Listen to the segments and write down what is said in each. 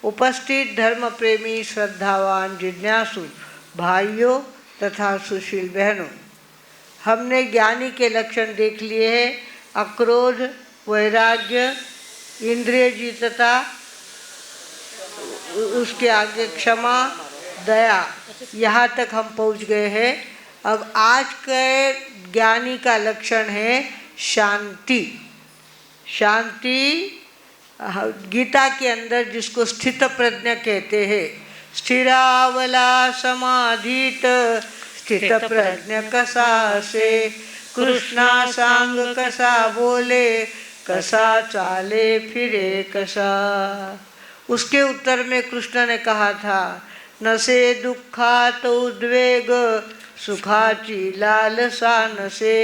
उपस्थित धर्म प्रेमी श्रद्धावान जिज्ञासु भाइयों तथा सुशील बहनों, हमने ज्ञानी के लक्षण देख लिए हैं। अक्रोध, वैराग्य, इंद्रिय जीतता, उसके आगे क्षमा, दया, यहाँ तक हम पहुँच गए हैं। अब आज के ज्ञानी का लक्षण है शांति। शांति गीता के अंदर जिसको स्थित प्रज्ञ कहते हैं, स्थिरावला समाधीत स्थित प्रज्ञ कसा से, कृष्णा सांग कसा बोले, कसा चाले फिरे कसा। उसके उत्तर में कृष्ण ने कहा था, न से दुखात उद्वेग, सुखाची लालसा नसे,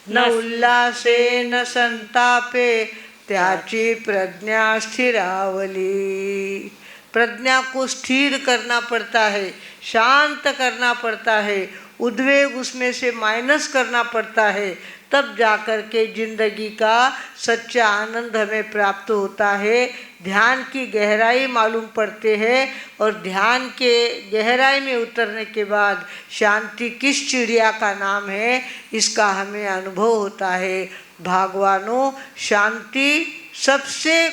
न उल्लासे न संतापे, त्याची प्रज्ञा स्थिरावली। प्रज्ञा को स्थिर करना पड़ता है, शांत करना पड़ता है, उद्वेग उसमें से माइनस करना पड़ता है, तब जाकर के जिंदगी का सच्चा आनंद हमें प्राप्त होता है। ध्यान की गहराई मालूम पड़ते हैं और ध्यान के गहराई में उतरने के बाद शांति किस चिड़िया का नाम है, इसका हमें अनुभव होता है। भगवानों, शांति सबसे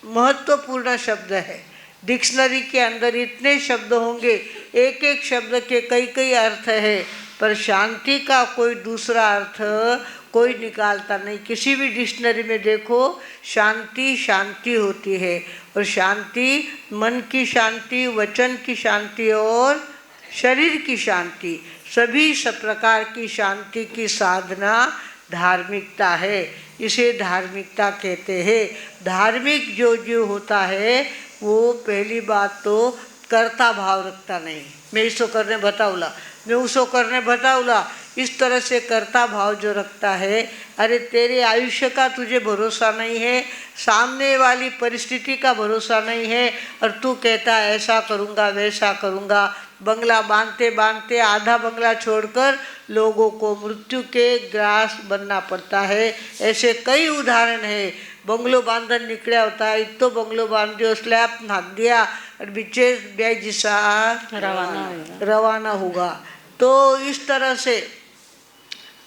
महत्वपूर्ण शब्द है। डिक्शनरी के अंदर इतने शब्द होंगे, एक एक शब्द के कई कई अर्थ है, पर शांति का कोई दूसरा अर्थ कोई निकालता नहीं। किसी भी डिक्शनरी में देखो, शांति शांति होती है, और शांति मन की शांति, वचन की शांति और शरीर की शांति, सभी सब प्रकार की शांति की साधना धार्मिकता है। इसे धार्मिकता कहते हैं। धार्मिक जो होता है वो पहली बात तो कर्ता भाव रखता नहीं, मैं इसको करने बताऊला, मैं उसको करने बताऊला, इस तरह से कर्ता भाव जो रखता है, अरे तेरे आयुष्य का तुझे भरोसा नहीं है, सामने वाली परिस्थिति का भरोसा नहीं है, और तू कहता ऐसा करूँगा वैसा करूँगा। बंगला बांधते बांधते आधा बंगला छोड़कर लोगों को मृत्यु के ग्रास बनना पड़ता है। ऐसे कई उदाहरण है। बंगलो बांधन निकला होता है, तो बंगलो बांध दियो, स्लैब नाक दिया और बीचे बेजिसा रवाना होगा। तो इस तरह से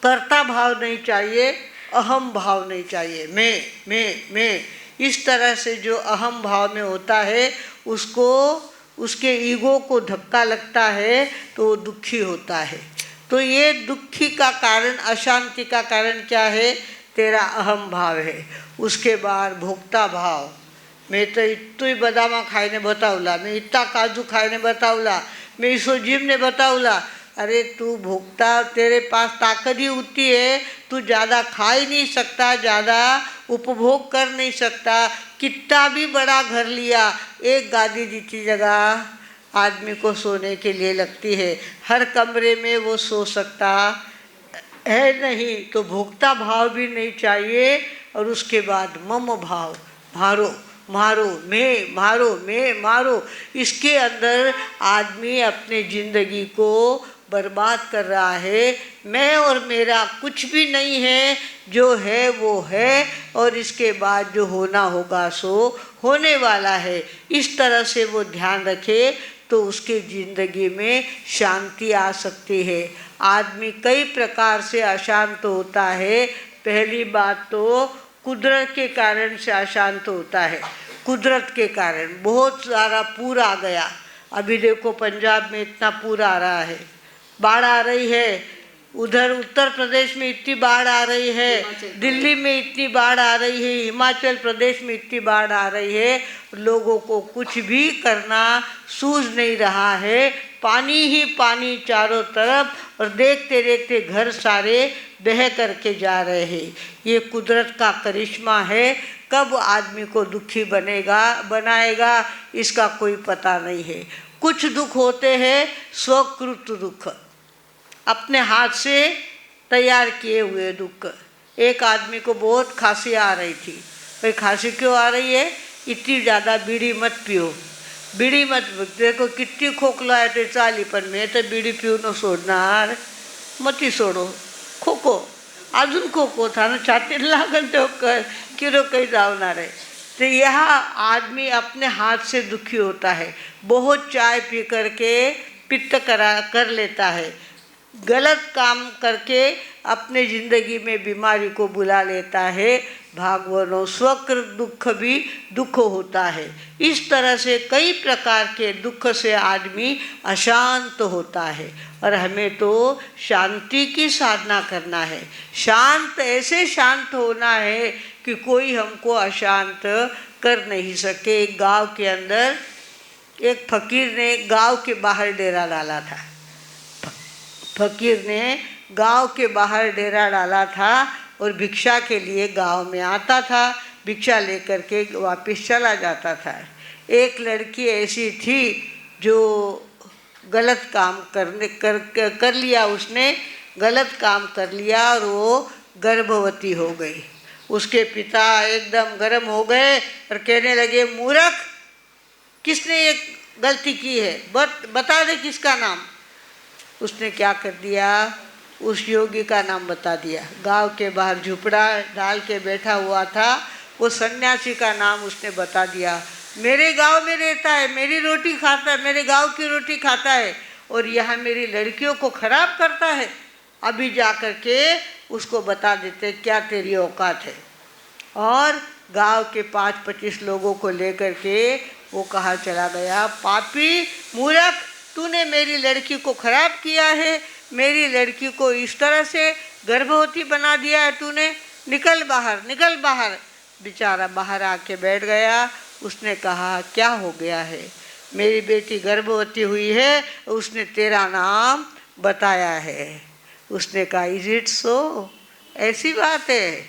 कर्ता भाव नहीं चाहिए, अहम भाव नहीं चाहिए। मैं इस तरह से जो अहम भाव में होता है, उसको उसके ईगो को धक्का लगता है तो वो दुखी होता है। तो ये दुखी का कारण, अशांति का कारण क्या है? तेरा अहम भाव है। उसके बाद भोक्ता भाव, मैं तो इतो ही बदामा खाने बताऊला, मैं इतना काजू खाने बताऊला, मैं इसो जिम ने बताऊला। अरे तू भोक्ता, तेरे पास ताकत ही उतनी है, तू ज़्यादा खा ही नहीं सकता, ज़्यादा उपभोग कर नहीं सकता। कितना भी बड़ा घर लिया, एक गादी जितनी जगह आदमी को सोने के लिए लगती है, हर कमरे में वो सो सकता है नहीं। तो भोक्ता भाव भी नहीं चाहिए। और उसके बाद मम भाव, मारो मारो मैं मारो, इसके अंदर आदमी अपने ज़िंदगी को बर्बाद कर रहा है। मैं और मेरा कुछ भी नहीं है, जो है वो है, और इसके बाद जो होना होगा सो होने वाला है। इस तरह से वो ध्यान रखे तो उसके ज़िंदगी में शांति आ सकती है। आदमी कई प्रकार से अशांत होता है। पहली बात तो कुदरत के कारण से अशांत होता है। कुदरत के कारण बहुत सारा पूर आ गया। अभी देखो पंजाब में इतना पूर आ रहा है, बाढ़ आ रही है, उधर उत्तर प्रदेश में इतनी बाढ़ आ रही है, दिल्ली में इतनी बाढ़ आ रही है, हिमाचल प्रदेश में इतनी बाढ़ आ रही है। लोगों को कुछ भी करना सूझ नहीं रहा है, पानी ही पानी चारों तरफ, और देखते देखते घर सारे बह करके जा रहे हैं। ये कुदरत का करिश्मा है। कब आदमी को दुखी बनाएगा इसका कोई पता नहीं है। कुछ दुख होते हैं स्वकृत दुख, अपने हाथ से तैयार किए हुए दुख। एक आदमी को बहुत खांसी आ रही थी। भाई खांसी क्यों आ रही है? इतनी ज़्यादा बीड़ी मत पियो, बीड़ी मत। देखो कितनी खोखला है तो चाली, पर मैं तो बीड़ी पीऊ न सोडणार, मती सोडो खोको, अजून खोको था ना, छातीत लागल तो किरो काही जावणार आहे। तो यह आदमी अपने हाथ से दुखी होता है, बहुत चाय पी करके पित्त कर लेता है, गलत काम करके अपने जिंदगी में बीमारी को बुला लेता है। भागवनों स्वकृत दुख भी दुख होता है। इस तरह से कई प्रकार के दुख से आदमी अशांत होता है और हमें तो शांति की साधना करना है। शांत ऐसे शांत होना है कि कोई हमको अशांत कर नहीं सके। एक गांव के अंदर एक फकीर ने गांव के बाहर डेरा डाला था। फकीर ने गांव के बाहर डेरा डाला था और भिक्षा के लिए गांव में आता था, भिक्षा लेकर के वापस चला जाता था। एक लड़की ऐसी थी जो गलत काम कर लिया, उसने गलत काम कर लिया और वो गर्भवती हो गई। उसके पिता एकदम गर्म हो गए और कहने लगे, मूर्ख, किसने ये गलती की है, बता दे किसका नाम। उसने क्या कर दिया, उस योगी का नाम बता दिया। गांव के बाहर झुपड़ा डाल के बैठा हुआ था, वो सन्यासी का नाम उसने बता दिया। मेरे गांव में रहता है, मेरी रोटी खाता है, मेरे गांव की रोटी खाता है और यहाँ मेरी लड़कियों को खराब करता है। अभी जा कर के उसको बता देते क्या तेरी औकात है। और गांव के 5-25 लोगों को लेकर के वो कहाँ चला गया, पापी मूर्ख, तूने मेरी लड़की को खराब किया है, मेरी लड़की को इस तरह से गर्भवती बना दिया है तूने, निकल बाहर, निकल बाहर। बेचारा बाहर आके बैठ गया। उसने कहा, क्या हो गया है, मेरी बेटी गर्भवती हुई है, उसने तेरा नाम बताया है। उसने कहा, इज इट सो, ऐसी बात है।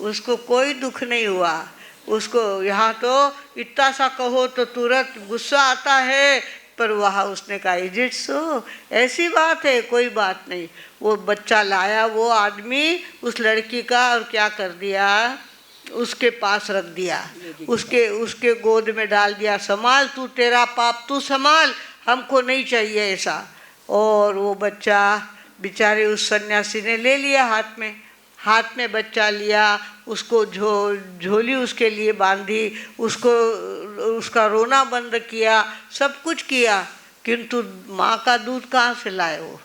उसको कोई दुख नहीं हुआ। उसको यहाँ तो इतना सा कहो तो तुरंत गुस्सा आता है, पर वहाँ उसने कहा, इज इट सो, ऐसी बात है, कोई बात नहीं। वो बच्चा लाया वो आदमी उस लड़की का और क्या कर दिया, उसके पास रख दिया, उसके गोद में डाल दिया, संभाल तू, तेरा पाप तू संभाल, हमको नहीं चाहिए ऐसा। और वो बच्चा बेचारे उस सन्यासी ने ले लिया, हाथ में बच्चा लिया, उसको झोली उसके लिए बांधी, उसको उसका रोना बंद किया, सब कुछ किया, किंतु माँ का दूध कहाँ से लाए वो।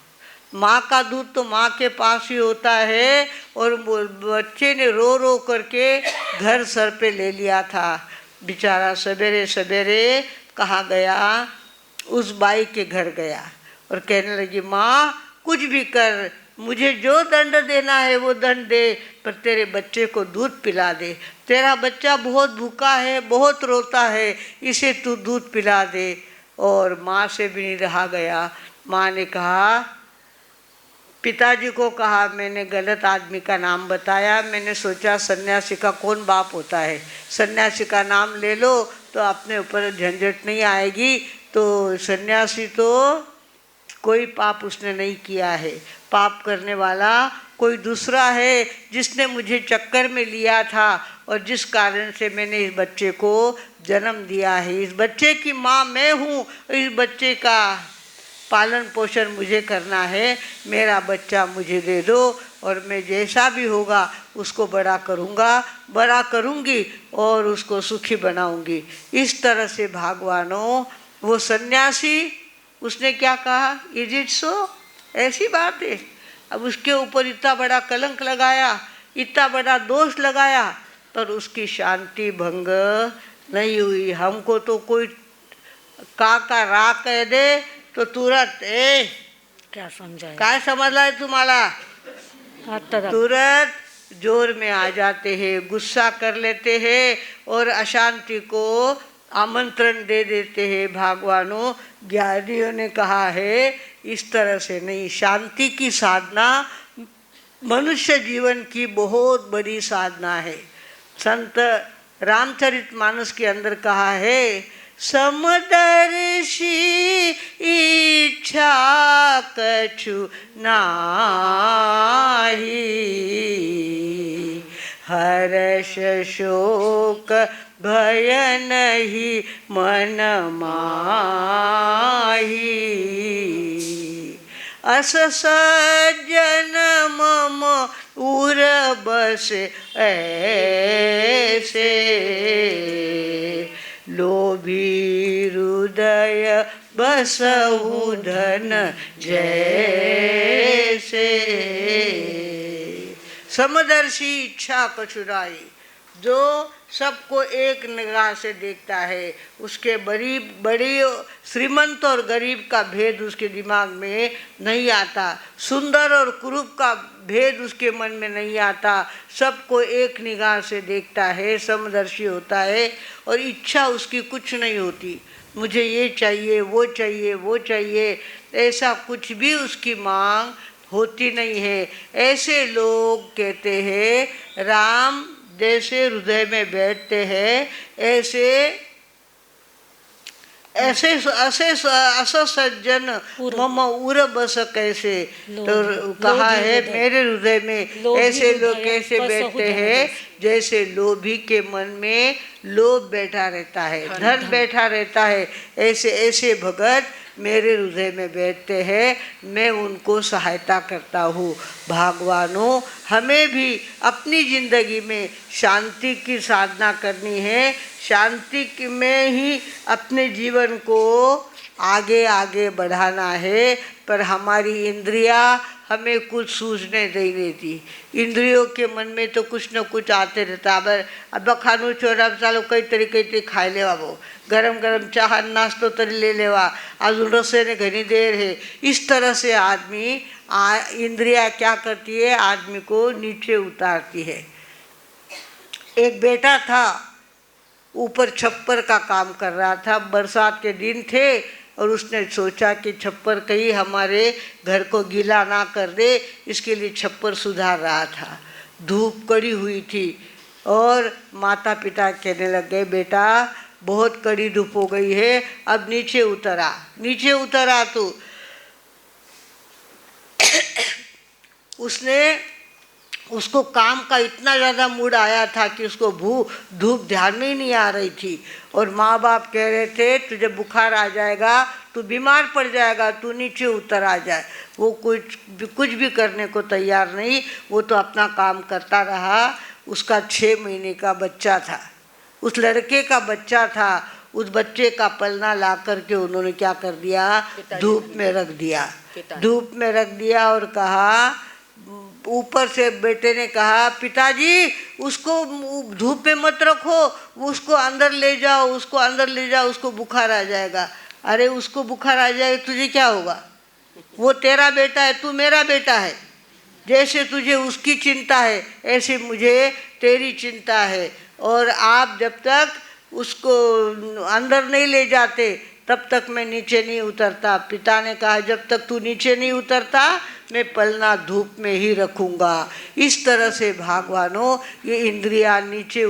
माँ का दूध तो माँ के पास ही होता है। और बच्चे ने रो रो करके घर सर पे ले लिया था। बेचारा सवेरे सवेरे कहाँ गया, उस बाई के घर गया और कहने लगी, माँ कुछ भी कर, मुझे जो दंड देना है वो दंड दे, पर तेरे बच्चे को दूध पिला दे, तेरा बच्चा बहुत भूखा है, बहुत रोता है, इसे तू दूध पिला दे। और माँ से भी नहीं रहा गया। माँ ने कहा, पिताजी को कहा, मैंने गलत आदमी का नाम बताया, मैंने सोचा सन्यासी का कौन बाप होता है, सन्यासी का नाम ले लो तो अपने ऊपर झंझट नहीं आएगी। तो सन्यासी तो कोई पाप उसने नहीं किया है, पाप करने वाला कोई दूसरा है जिसने मुझे चक्कर में लिया था और जिस कारण से मैंने इस बच्चे को जन्म दिया है। इस बच्चे की माँ मैं हूँ, इस बच्चे का पालन पोषण मुझे करना है, मेरा बच्चा मुझे दे दो और मैं जैसा भी होगा उसको बड़ा करूँगी और उसको सुखी बनाऊँगी। इस तरह से भगवानों वो सन्यासी उसने क्या कहा, इज इट सो, ऐसी बात है। अब उसके ऊपर इतना बड़ा कलंक लगाया, इतना बड़ा दोष लगाया, पर उसकी शांति भंग नहीं हुई। हमको तो कोई का रा कह दे तो तुरंत क्या समझाए, काय समझला है तुम्हारा, तुरंत जोर में आ जाते हैं, गुस्सा कर लेते हैं और अशांति को आमंत्रण दे देते हैं। भगवानों ज्ञानियों ने कहा है इस तरह से नहीं, शांति की साधना मनुष्य जीवन की बहुत बड़ी साधना है। संत रामचरितमानस के अंदर कहा है, समदर्शी इच्छा कछु नाही, हर्ष शोक भय नहीं मन माही। अस सज्जन मम उर बसे ऐसे, लोभी हृदय बसहु धन जैसे। समदर्शी इच्छा कछुराई, जो सबको एक निगाह से देखता है, उसके बड़ी श्रीमंत और गरीब का भेद उसके दिमाग में नहीं आता, सुंदर और कुरूप का भेद उसके मन में नहीं आता, सबको एक निगाह से देखता है, समदर्शी होता है। और इच्छा उसकी कुछ नहीं होती, मुझे ये चाहिए वो चाहिए वो चाहिए, ऐसा कुछ भी उसकी मांग होती नहीं है। ऐसे लोग कहते हैं राम जैसे हृदय में बैठते हैं, ऐसे ऐसे ऐसे अस सज्जन मम उर बस कैसे, तो कहा है मेरे हृदय में ऐसे लोग कैसे बैठते हैं, जैसे लोभी के मन में लोभ बैठा रहता है, धन बैठा रहता है, ऐसे ऐसे भगत मेरे हृदय में बैठते हैं, मैं उनको सहायता करता हूँ। भगवानों, हमें भी अपनी जिंदगी में शांति की साधना करनी है, शांति में ही अपने जीवन को आगे आगे बढ़ाना है। पर हमारी इंद्रियां हमें कुछ सूझने नहीं देती, इंद्रियों के मन में तो कुछ न कुछ आते रहता। अब खानू छोरा चालो कई तरीके खाई लेवा, वो गरम गरम चाह नाश्तो तरी ले लेवा, आज रसोई ने घनी देर है। इस तरह से आदमी इंद्रिया क्या करती है, आदमी को नीचे उतारती है। एक बेटा था, ऊपर छप्पर का काम कर रहा था, बरसात के दिन थे, और उसने सोचा कि छप्पर कहीं हमारे घर को गीला ना कर दे, इसके लिए छप्पर सुधार रहा था। धूप कड़ी हुई थी और माता पिता कहने लग गए, बेटा बहुत कड़ी धूप हो गई है, अब नीचे उतर आ तू। उसको काम का इतना ज़्यादा मूड आया था कि उसको धूप ध्यान में ही नहीं आ रही थी। और माँ बाप कह रहे थे तुझे बुखार आ जाएगा, तू बीमार पड़ जाएगा, तू नीचे उतर आ जाए। वो कुछ भी करने को तैयार नहीं, वो तो अपना काम करता रहा। उसका 6 महीने का बच्चा था, उस लड़के का बच्चा था। उस बच्चे का पलना ला करके उन्होंने क्या कर दिया, धूप में रख दिया और कहा, ऊपर से बेटे ने कहा, पिताजी उसको धूप में मत रखो, उसको अंदर ले जाओ, उसको बुखार आ जाएगा। अरे उसको बुखार आ जाए तुझे क्या होगा, वो तेरा बेटा है, तू मेरा बेटा है। जैसे तुझे उसकी चिंता है ऐसे मुझे तेरी चिंता है। और आप जब तक उसको अंदर नहीं ले जाते तब तक मैं नीचे नहीं उतरता। पिता ने कहा, जब तक तू नीचे नहीं उतरता मैं पलना धूप में ही रखूँगा। इस तरह से भगवानों ये इंद्रियां नीचे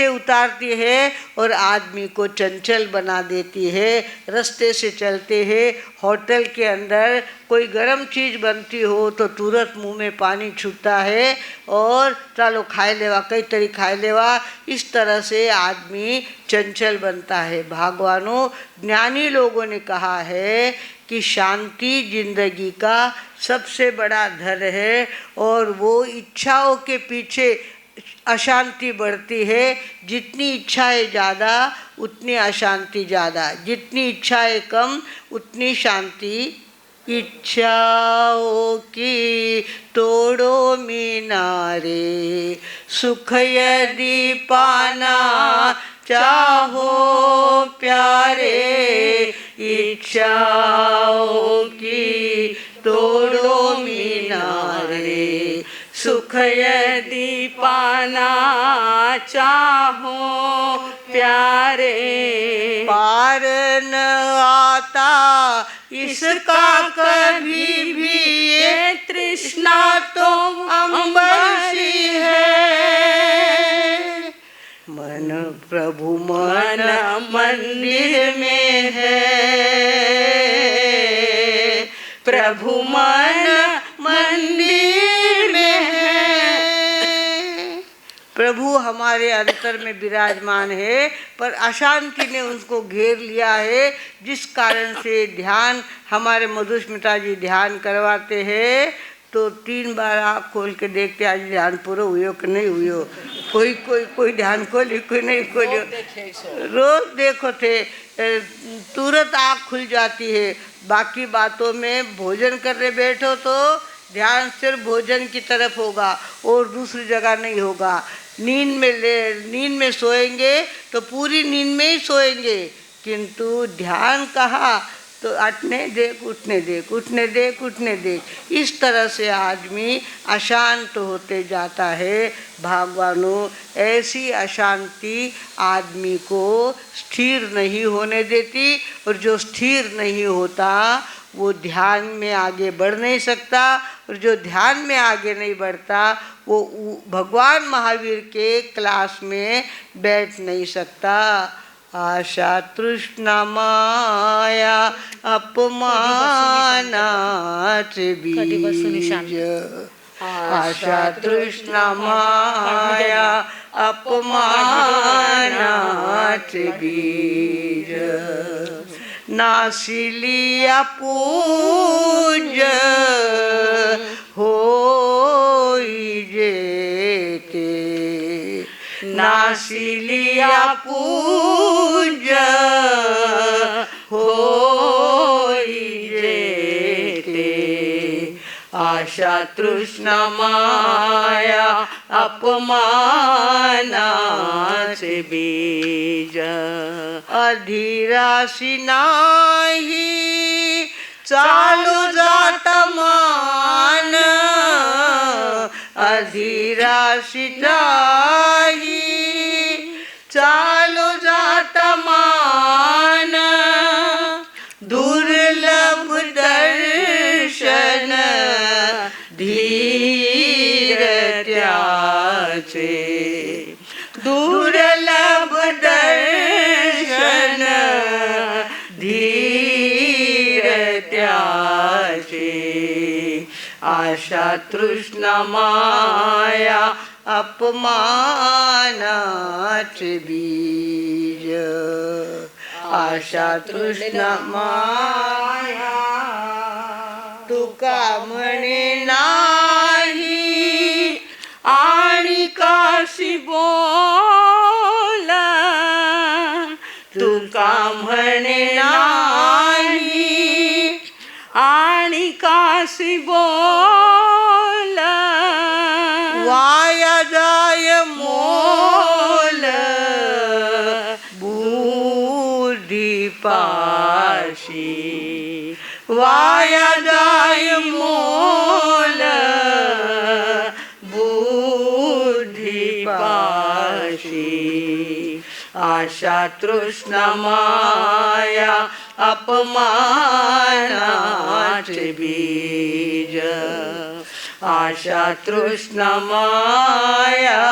उतारती है और आदमी को चंचल बना देती है। रास्ते से चलते हैं, होटल के अंदर कोई गर्म चीज़ बनती हो तो तुरंत मुंह में पानी छूटता है और चलो खाए लेवा, कई तरी खाए लेवा। इस तरह से आदमी चंचल बनता है। भगवानों, ज्ञानी लोगों ने कहा है कि शांति जिंदगी का सबसे बड़ा धन है, और वो इच्छाओं के पीछे अशांति बढ़ती है। जितनी इच्छाएं ज़्यादा उतनी अशांति ज़्यादा, जितनी इच्छाएं कम उतनी शांति। इच्छाओं की तोड़ो मीनारे, सुख यदि पाना चाहो प्यारे। इच्छाओं की तोड़ो मीनारे, सुख यदि पाना चाहो प्यारे। पार न आता इसका कभी भी, ये तृष्णा तो अंबर सी है। मन प्रभु मन मंदिर में है, प्रभु मन मंदिर में है। प्रभु प्रभु हमारे अंतर में विराजमान है, पर अशांति ने उनको घेर लिया है, जिस कारण से ध्यान हमारे मधुस्मिता जी ध्यान करवाते हैं तो 3 बार आँख खोल के देखते आज ध्यान पूरा हुयो कि नहीं हुयो। कोई ध्यान खोली, कोई नहीं खोलियो। रोज देखो थे, तुरंत आँख खुल जाती है। बाकी बातों में भोजन करने बैठो तो ध्यान सिर्फ भोजन की तरफ होगा और दूसरी जगह नहीं होगा। नींद में सोएंगे तो पूरी नींद में ही सोएंगे, किंतु ध्यान कहाँ तो अटने देख उठने देख, उठने देख उठने देख। इस तरह से आदमी अशांत होते जाता है। भगवानों, ऐसी अशांति आदमी को स्थिर नहीं होने देती, और जो स्थिर नहीं होता वो ध्यान में आगे बढ़ नहीं सकता, और जो ध्यान में आगे नहीं बढ़ता वो भगवान महावीर के क्लास में बैठ नहीं सकता। आशा तृष्णा माया अपमानाच बीज, आशा तृष्णा माया अपमानाच बीज, नासिलिया पूज होई जेते, नासिलिया पूज होई जेते, आशा तृष्णा माया अपमानाच बीज, अधीराशी नाही चालू जात मान, अधीराशी नाही चालू जात मान, दुर्लभ दर्शन धीर त्याचे, दुर्लभ दर्शन धीर त्याचे, आशा तृष्णा माया अपमानाच बीज, आशा तृष्णा माया तुका म्हणे नाही आणि काशी बोला, तुका म्हणे नाही आणि काशी बोला, वाया जाय मोल बुद्धी पाशी, वाया जाय मोल बुद्धी पाशी, आशा तृष्णा माया अपमानाच बीज, आशा तृष्णा माया।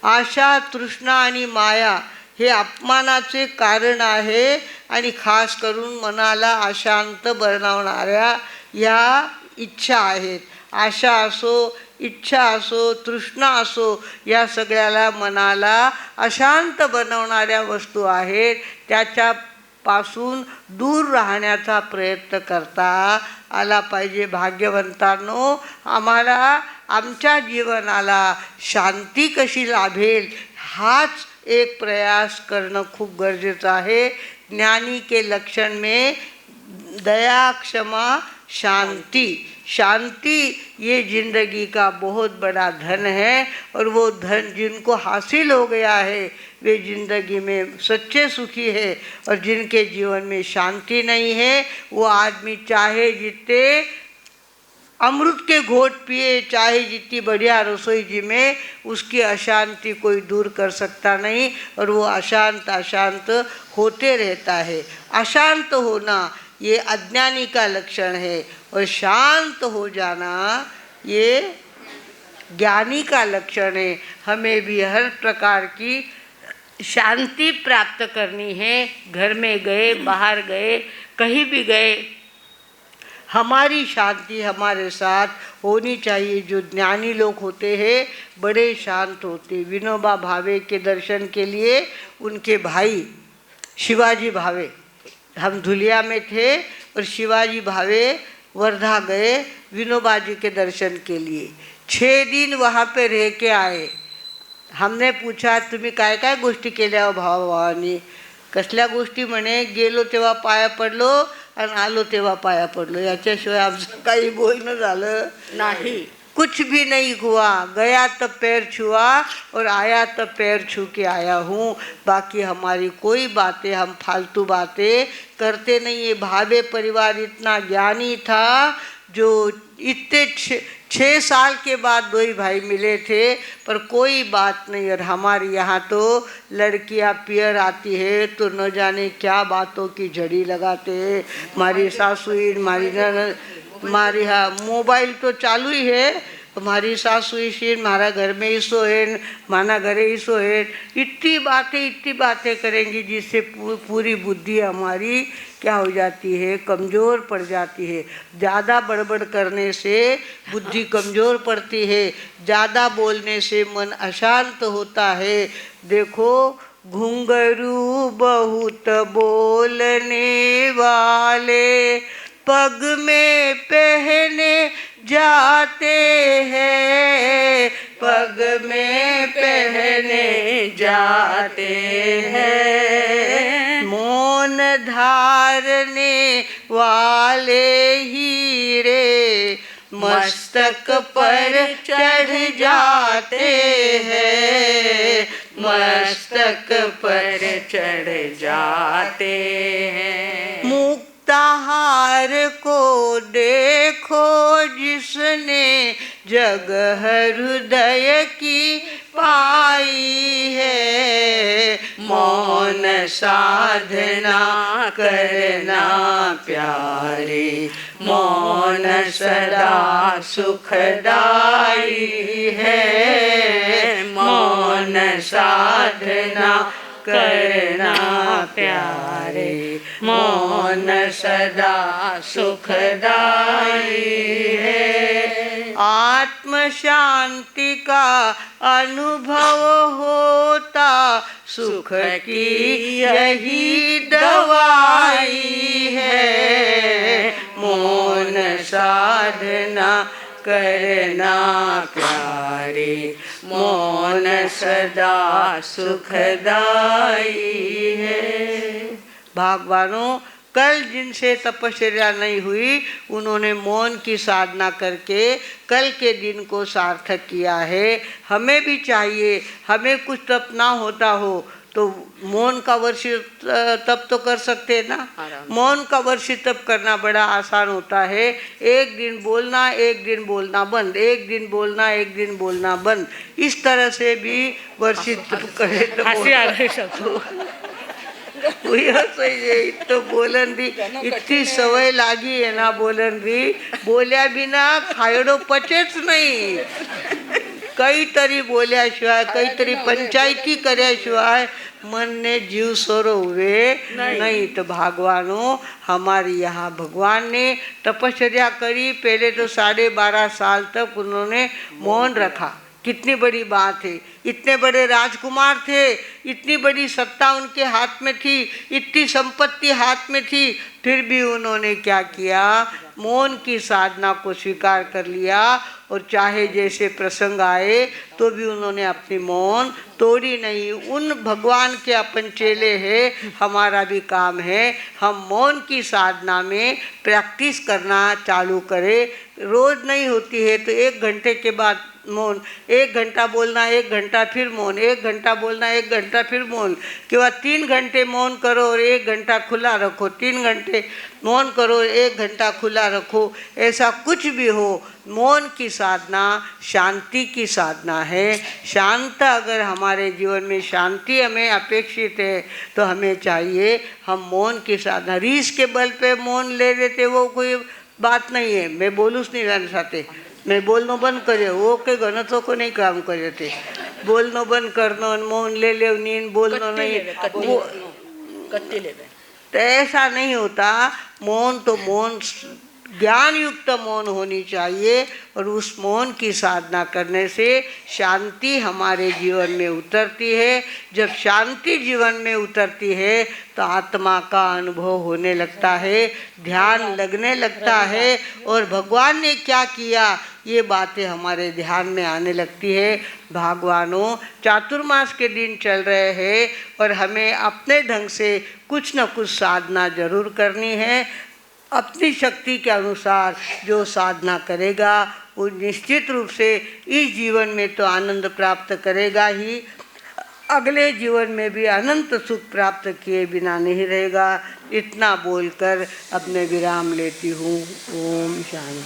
आशा तृष्णा आणि माया हे अपमानाचे कारण आहे, आणि खास करून मनाला अशांत बनवणाऱ्या या इच्छा आहेत। आशा असो, इच्छा असो, तृष्णा असो, या सगळ्याला मनाला अशांत बनवणाऱ्या वस्तू आहेत। त्याच्यापासून दूर राहण्याचा प्रयत्न करता आला पाहिजे। भाग्यवंतांनो, आम्हाला आमच्या जीवनाला शांती कशी लाभेल हाच एक प्रयास करणं खूप गरजेचं आहे। ज्ञानी के लक्षण में दया, क्षमा, शांति। शांति ये जिंदगी का बहुत बड़ा धन है, और वो धन जिनको हासिल हो गया है वे जिंदगी में सच्चे सुखी है, और जिनके जीवन में शांति नहीं है वो आदमी चाहे जितने अमृत के घोट पिए, चाहे जितनी बढ़िया रसोई जिमे, उसकी अशांति कोई दूर कर सकता नहीं, और वो अशांत होते रहता है। अशांत होना ये अज्ञानी का लक्षण है, और शांत हो जाना ये ज्ञानी का लक्षण है। हमें भी हर प्रकार की शांति प्राप्त करनी है। घर में गए, बाहर गए, कहीं भी गए, हमारी शांति हमारे साथ होनी चाहिए। जो ज्ञानी लोग होते हैं बड़े शांत होते। विनोबा भावे के दर्शन के लिए उनके भाई शिवाजी भावे, हम धुलिया में थे और शिवाजी भावे वर्धा गए विनोबा जी के दर्शन के लिए। 6 दिन वहाँ पे रह के आए। हमने पूछा तुम्ही काय काय गोष्टी केल्या भावानी? कसल्या गोष्टी म्हणे? गेलो तेव्हा पाया पडलो आणि आलो तेव्हा पाया पडलो, याच्याशिवाय आमचं काही बोलणं झालं नाही। कुछ भी नहीं हुआ, गया तो पैर छुआ और आया तो पैर छू के आया हूँ। बाकी हमारी कोई बातें, हम फालतू बातें करते नहीं है। भावे परिवार इतना ज्ञानी था जो इतने 6 साल के बाद 2 ही भाई मिले थे, पर कोई बात नहीं। और हमारे यहाँ तो लड़कियाँ पियर आती है तो न जाने क्या बातों की झड़ी लगाते हैं। हमारी सासू हमारी हाँ मोबाइल तो चालू ही है। हमारी सासू शीन मारा घर में इसो है, माना घरे इसो है। इतनी बातें करेंगी जिससे पूरी बुद्धि हमारी क्या हो जाती है, कमज़ोर पड़ जाती है। ज़्यादा बड़बड़ करने से बुद्धि कमज़ोर पड़ती है, ज़्यादा बोलने से मन अशांत होता है। देखो घुंघरू बहुत बोलने वाले पग में पहने जाते हैं, पग में पहने जाते हैं। मौन धारने वाले हीरे मस्तक पर चढ़ जाते हैं, मस्तक पर चढ़ जाते हैं। मुक्ताहार को देखो जिसने जग हृदय की पाई है। मौन साधना करना प्यारे, मौन सदा सुखदाई है। मौन साधना करना प्यारे, मौन सदा सुखदाई है। आत्म शांति का अनुभव होता सुख की यही दवाई है। मौन साधना करना प्यारे, मौन सदा सुखदाई है। भगवानों, कल जिनसे तपस्या नहीं हुई उन्होंने मौन की साधना करके कल के दिन को सार्थक किया है। हमें भी चाहिए, हमें कुछ तप ना होता हो तो मौन का वर्षित तप तो कर सकते हैं ना। मौन का वर्षित तप करना बड़ा आसान होता है। एक दिन बोलना, एक दिन बोलना बंद, एक दिन बोलना, एक दिन बोलना बंद, इस तरह से भी वर्षित तप करे तो तो बोलन री इतनी सवय लागी है ना, बोलन री बोल्या बिना खायडो पचेच नाही। काहीतरी बोल्याशिवाय, काहीतरी पंचायती कर्याशिवाय मन ने जीव सोरो हुए नहीं। तो भगवानों, हमारे यहाँ भगवान ने तपस्या करी। पहले तो 12.5 साल तक उन्होंने मौन रखा। कितनी बड़ी बात है। इतने बड़े राजकुमार थे, इतनी बड़ी सत्ता उनके हाथ में थी, इतनी संपत्ति हाथ में थी, फिर भी उन्होंने क्या किया, मौन की साधना को स्वीकार कर लिया। और चाहे जैसे प्रसंग आए तो भी उन्होंने अपनी मौन तोड़ी नहीं। उन भगवान के अपन चेले हैं, हमारा भी काम है हम मौन की साधना में प्रैक्टिस करना चालू करें। रोज़ नहीं होती है तो 1 घंटे के बाद मौन, 1 घंटा बोलना, 1 घंटा फिर मौन, 1 घंटा बोलना, 1 घंटा फिर मौन, के बाद 3 घंटे मौन करो और 1 घंटा खुला रखो, 3 घंटे मौन करो, 1 घंटा खुला रखो। ऐसा कुछ भी हो, मौन की साधना शांति की साधना है। शांत अगर हमारे जीवन में शांति हमें अपेक्षित है तो हमें चाहिए हम मौन की साधना। रीस के बल पे मौन ले लेते वो कोई बात नहीं है। मैं बोलूँच नहीं जाने साथे, मैं बोलना बंद करे, वो के गणतों को नहीं काम करे थे। बोलना बंद करना, मौन ले ले, नींद बोलना नहीं, वो तो ऐसा नहीं होता। मौन तो मौन ज्ञान युक्त मौन होनी चाहिए और उस मौन की साधना करने से शांति हमारे जीवन में उतरती है। जब शांति जीवन में उतरती है तो आत्मा का अनुभव होने लगता है, ध्यान लगने लगता है और भगवान ने क्या किया ये बातें हमारे ध्यान में आने लगती है। भगवानों, चातुर्मास के दिन चल रहे हैं और हमें अपने ढंग से कुछ न कुछ साधना जरूर करनी है। अपनी शक्ति के अनुसार जो साधना करेगा वो निश्चित रूप से इस जीवन में तो आनंद प्राप्त करेगा ही, अगले जीवन में भी अनंत सुख प्राप्त किए बिना नहीं रहेगा। इतना बोलकर अब मैं विराम लेती हूँ। ओम शांति।